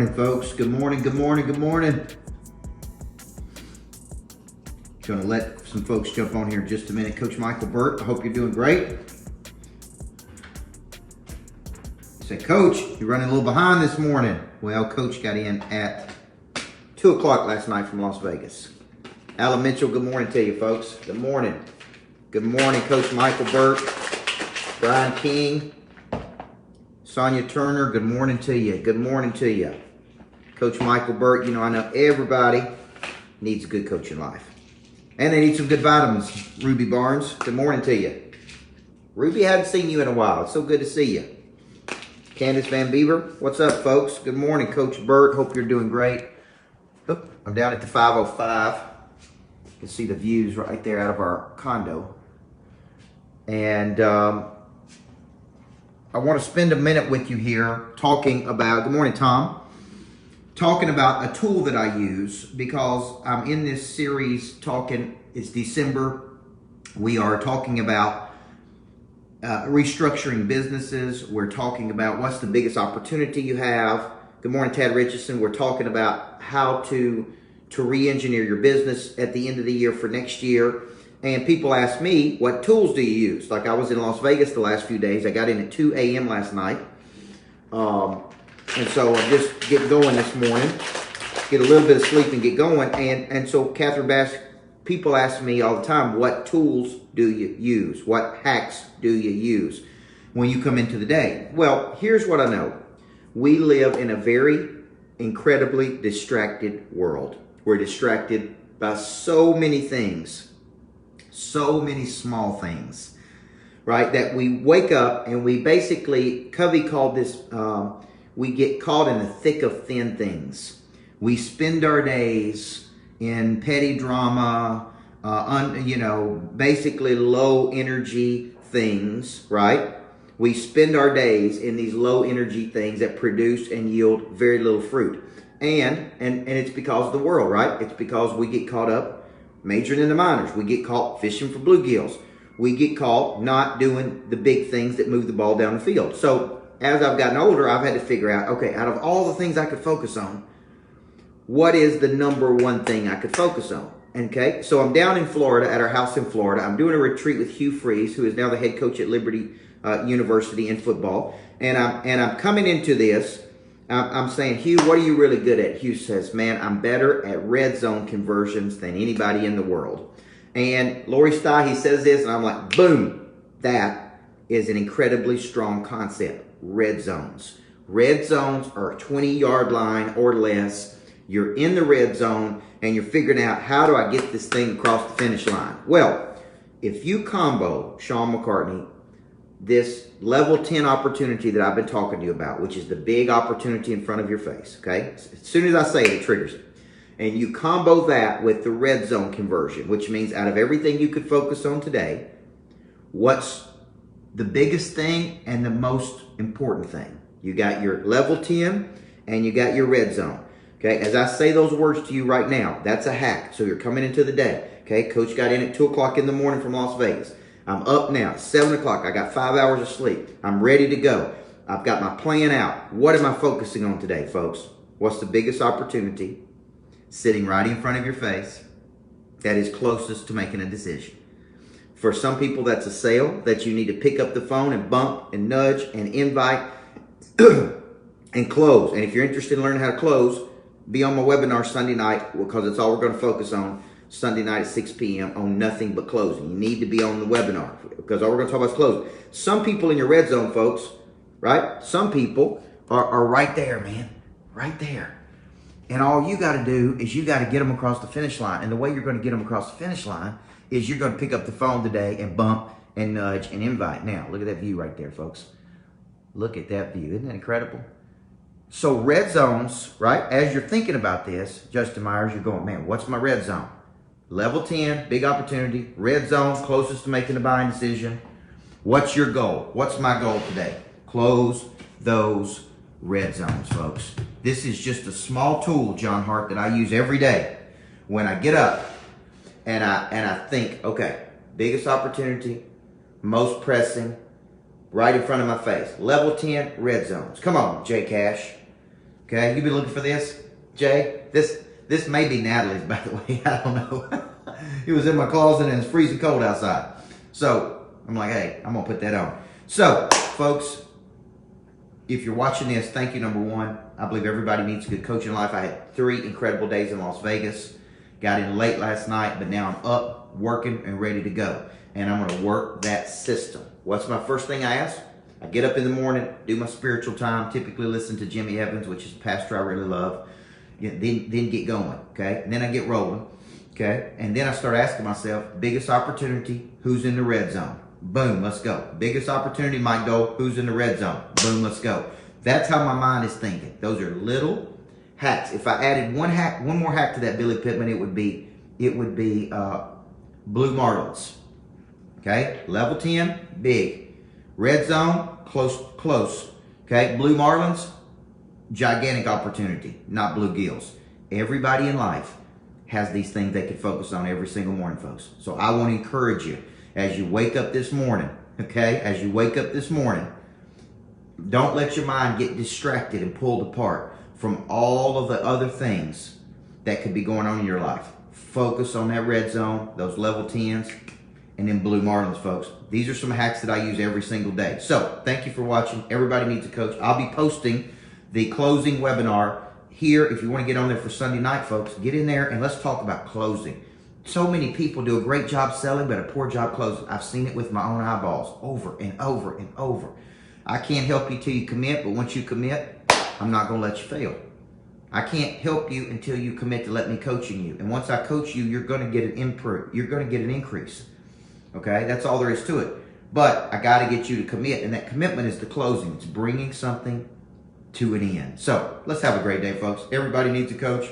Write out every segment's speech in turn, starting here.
morning, folks. Good morning, good morning, good morning. Going to let some folks jump on here in just a minute. Coach Michael Burt, I hope you're doing great. Say, Coach, you're running a little behind this morning. Well, Coach got in at 2 o'clock last night from Las Vegas. Alan Mitchell, good morning to you, folks. Good morning. Good morning, Coach Michael Burt. Brian King. Sonia Turner, good morning to you. Good morning to you. Coach Michael Burt, you know, I know everybody needs a good coach in life. And they need some good vitamins. Ruby Barnes, good morning to you. Ruby, I haven't seen you in a while. It's so good to see you. Candace Van Beaver, what's up, folks? Good morning, Coach Burt. Hope you're doing great. Oop, I'm down at the 505. You can see the views right there out of our condo. And I want to spend a minute with you here talking about, good morning, Tom, talking about a tool that I use because I'm in this series talking, it's December. We are talking about restructuring businesses. We're talking about what's the biggest opportunity you have. Good morning, Tad Richardson. We're talking about how to re-engineer your business at the end of the year for next year. And people ask me, what tools do you use? Like I was in Las Vegas the last few days. I got in at 2 a.m. last night. And so I'm just getting going this morning. Get a little bit of sleep and get going. And so Catherine Bass, people ask me all the time, what tools do you use? What hacks do you use when you come into the day? Well, here's what I know. We live in a very incredibly distracted world. We're distracted by so many things. So many small things, right? That we wake up and we basically, Covey called this, we get caught in the thick of thin things. We spend our days in petty drama, basically low energy things, right? We spend our days in these low energy things that produce and yield very little fruit. And it's because of the world, right? It's because we get caught up majoring in the minors. We get caught fishing for bluegills. We get caught not doing the big things that move the ball down the field. So as I've gotten older, I've had to figure out, okay, out of all the things I could focus on, what is the number one thing I could focus on? Okay, so I'm down in Florida at our house in Florida. I'm doing a retreat with Hugh Freeze, who is now the head coach at Liberty University in football. And I'm coming into this. I'm saying, Hugh, what are you really good at? Hugh says, man, I'm better at red zone conversions than anybody in the world. And Lori Stye, he says this, and I'm like, boom, that is an incredibly strong concept, red zones. Red zones are a 20-yard line or less. You're in the red zone, and you're figuring out, how do I get this thing across the finish line? Well, if you combo, Sean McCartney, this level 10 opportunity that I've been talking to you about, which is the big opportunity in front of your face, okay? As soon as I say it, it triggers it. And you combo that with the red zone conversion, which means out of everything you could focus on today, what's the biggest thing and the most important thing? You got your level 10 and you got your red zone, okay? As I say those words to you right now, that's a hack. So you're coming into the day, okay? Coach got in at 2 o'clock in the morning from Las Vegas. I'm up now, 7 o'clock. I got 5 hours of sleep. I'm ready to go. I've got my plan out. What am I focusing on today, folks? What's the biggest opportunity sitting right in front of your face that is closest to making a decision? For some people, that's a sale that you need to pick up the phone and bump and nudge and invite and close. And if you're interested in learning how to close, be on my webinar Sunday night, because it's all we're going to focus on. Sunday night at 6 p.m. on nothing but closing. You need to be on the webinar because all we're going to talk about is closing. Some people in your red zone, folks, right? Some people are right there, man. Right there. And all you got to do is you got to get them across the finish line. And the way you're going to get them across the finish line is you're going to pick up the phone today and bump and nudge and invite. Now, look at that view right there, folks. Look at that view. Isn't that incredible? So red zones, right? As you're thinking about this, Justin Myers, you're going, man, what's my red zone? Level 10, big opportunity. Red zone, closest to making a buying decision. What's your goal? What's my goal today? Close those red zones, folks. This is just a small tool, John Hart, that I use every day when I get up and I think, okay, biggest opportunity, most pressing, right in front of my face. Level 10, red zones. Come on, Jay Cash. Okay, you been looking for this, Jay? This may be Natalie's, by the way. I don't know. It was in my closet and it's freezing cold outside. So I'm like, hey, I'm gonna put that on. So, folks, if you're watching this, thank you, number one. I believe everybody needs a good coach in life. I had 3 incredible days in Las Vegas. Got in late last night, but now I'm up, working, and ready to go. And I'm going to work that system. What's my first thing I ask? I get up in the morning, do my spiritual time, typically listen to Jimmy Evans, which is a pastor I really love. Then get going, okay? And then I get rolling, okay? And then I start asking myself, biggest opportunity, who's in the red zone? Boom, let's go. Biggest opportunity, Mike Dole, who's in the red zone? Boom, let's go. That's how my mind is thinking. Those are little hacks. If I added one more hack to that, Billy Pittman, it would be Blue Marlins. Okay, level 10, big. Red zone, close. Okay, Blue Marlins, gigantic opportunity, not bluegills. Everybody in life has these things they can focus on every single morning, folks. So I want to encourage you, as you wake up this morning, okay, as you wake up this morning, don't let your mind get distracted and pulled apart from all of the other things that could be going on in your life. Focus on that red zone, those level 10s, and then Blue Marlins, folks. These are some hacks that I use every single day. So, thank you for watching. Everybody needs a coach. I'll be posting the closing webinar here. If you want to get on there for Sunday night, folks, get in there and let's talk about closing. So many people do a great job selling, but a poor job closing. I've seen it with my own eyeballs over and over and over. I can't help you till you commit, but once you commit, I'm not going to let you fail. I can't help you until you commit to let me coaching you. And once I coach you, you're going to get an improve. You're going to get an increase. Okay? That's all there is to it. But I got to get you to commit. And that commitment is the closing. It's bringing something to an end. So let's have a great day, folks. Everybody needs a coach.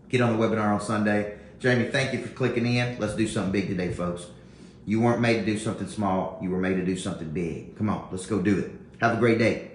Get on the webinar on Sunday. Jamie, thank you for clicking in. Let's do something big today, folks. You weren't made to do something small. You were made to do something big. Come on, let's go do it. Have a great day.